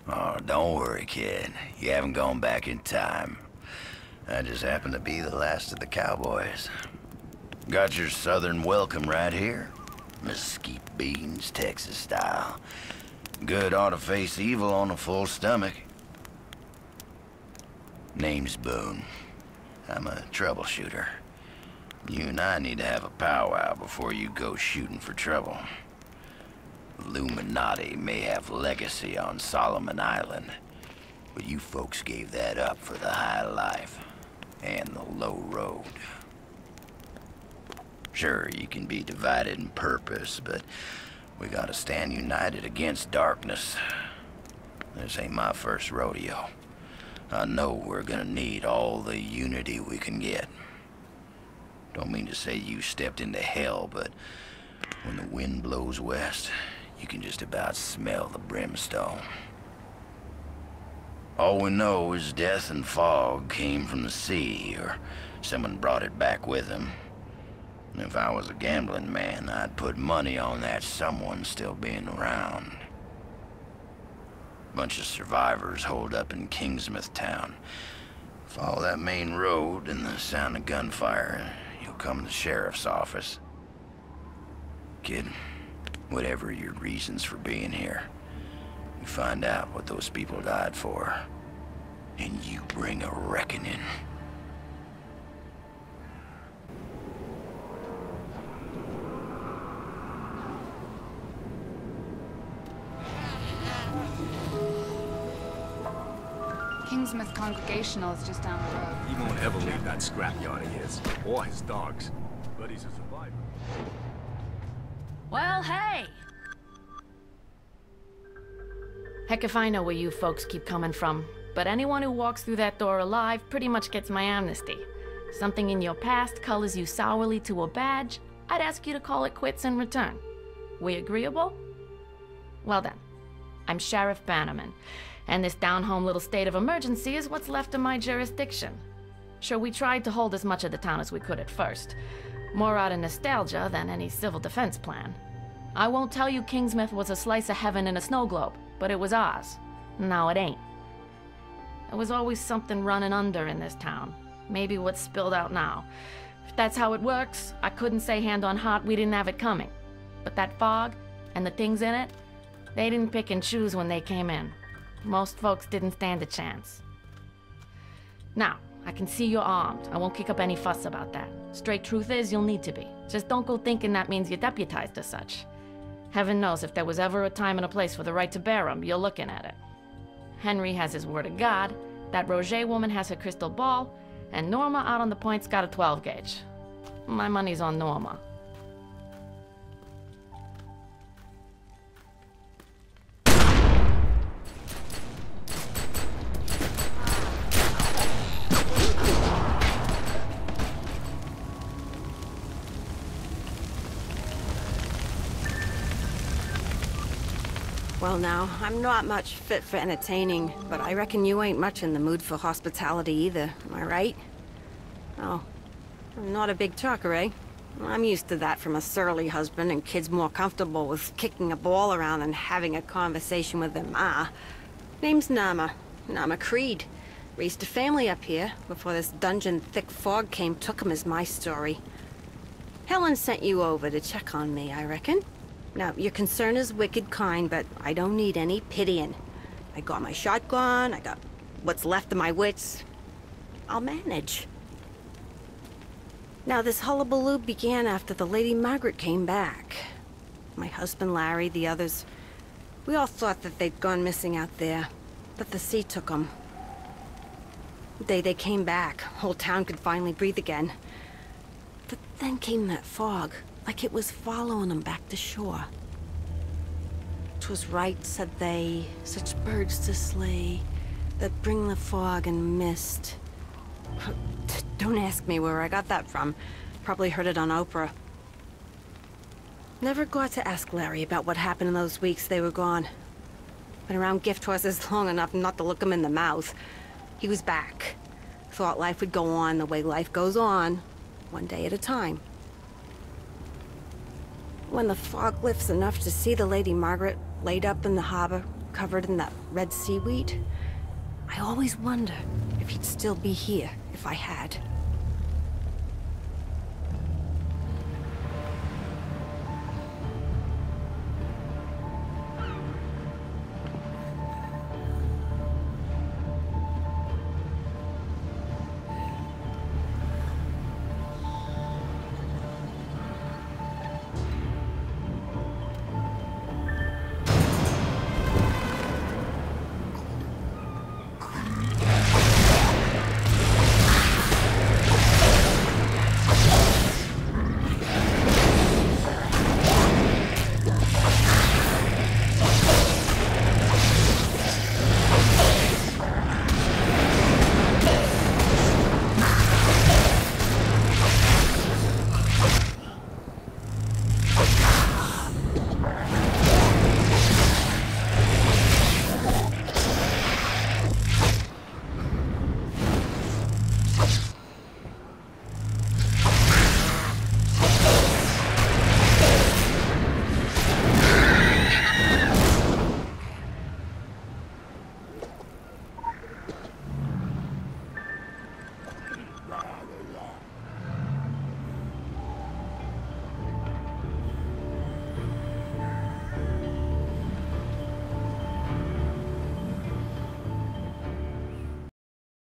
Oh, don't worry, kid. You haven't gone back in time. I just happen to be the last of the cowboys. Got your southern welcome right here. Mesquite beans, Texas style. Good ought to face evil on a full stomach. Name's Boone. I'm a troubleshooter. You and I need to have a powwow before you go shooting for trouble. Illuminati may have legacy on Solomon Island, but you folks gave that up for the high life and the low road. Sure, you can be divided in purpose, but we gotta stand united against darkness. This ain't my first rodeo. I know we're gonna need all the unity we can get. Don't mean to say you stepped into hell, but when the wind blows west, you can just about smell the brimstone. All we know is death and fog came from the sea, or someone brought it back with them. And if I was a gambling man, I'd put money on that someone still being around. Bunch of survivors holed up in Kingsmouth town. Follow that main road and the sound of gunfire, you'll come to the sheriff's office. Kid, whatever your reasons for being here, you find out what those people died for, and you bring a reckoning. Kingsmouth Congregational is just down the road. He won't ever leave that scrapyard of his, or his dogs. But he's a survivor. Well, hey! Heck if I know where you folks keep coming from, but anyone who walks through that door alive pretty much gets my amnesty. Something in your past colors you sourly to a badge, I'd ask you to call it quits in return. We agreeable? Well then, I'm Sheriff Bannerman, and this down-home little state of emergency is what's left of my jurisdiction. Sure, we tried to hold as much of the town as we could at first. More out of nostalgia than any civil defense plan. I won't tell you Kingsmouth was a slice of heaven in a snow globe, but it was ours. Now it ain't. There was always something running under in this town. Maybe what's spilled out now. If that's how it works, I couldn't say hand on heart we didn't have it coming. But that fog, and the things in it, they didn't pick and choose when they came in. Most folks didn't stand a chance. Now, I can see you're armed. I won't kick up any fuss about that. Straight truth is, you'll need to be. Just don't go thinking that means you're deputized as such. Heaven knows if there was ever a time and a place for the right to bear 'em, you're looking at it. Henry has his word of God, that Roger woman has her crystal ball, and Norma out on the point's got a 12 gauge. My money's on Norma. Well now, I'm not much fit for entertaining, but I reckon you ain't much in the mood for hospitality either, am I right? Oh, I'm not a big talker, eh? I'm used to that from a surly husband, and kids more comfortable with kicking a ball around than having a conversation with their ma. Name's Norma. Norma Creed. Raised a family up here. Before this dungeon thick fog came, took 'em is my story. Helen sent you over to check on me, I reckon. Now, your concern is wicked kind, but I don't need any pitying. I got my shotgun, I got what's left of my wits. I'll manage. Now, this hullabaloo began after the Lady Margaret came back. My husband Larry, the others, we all thought that they'd gone missing out there, but the sea took 'em. The day they came back, whole town could finally breathe again. But then came that fog. Like it was following them back to shore. 'Twas right, said they, such birds to slay, that bring the fog and mist. Don't ask me where I got that from. Probably heard it on Oprah. Never got to ask Larry about what happened in those weeks they were gone. Been around gift horses long enough not to look him in the mouth. He was back. Thought life would go on the way life goes on, one day at a time. When the fog lifts enough to see the Lady Margaret laid up in the harbor, covered in that red seaweed. I always wonder if he'd still be here if I had.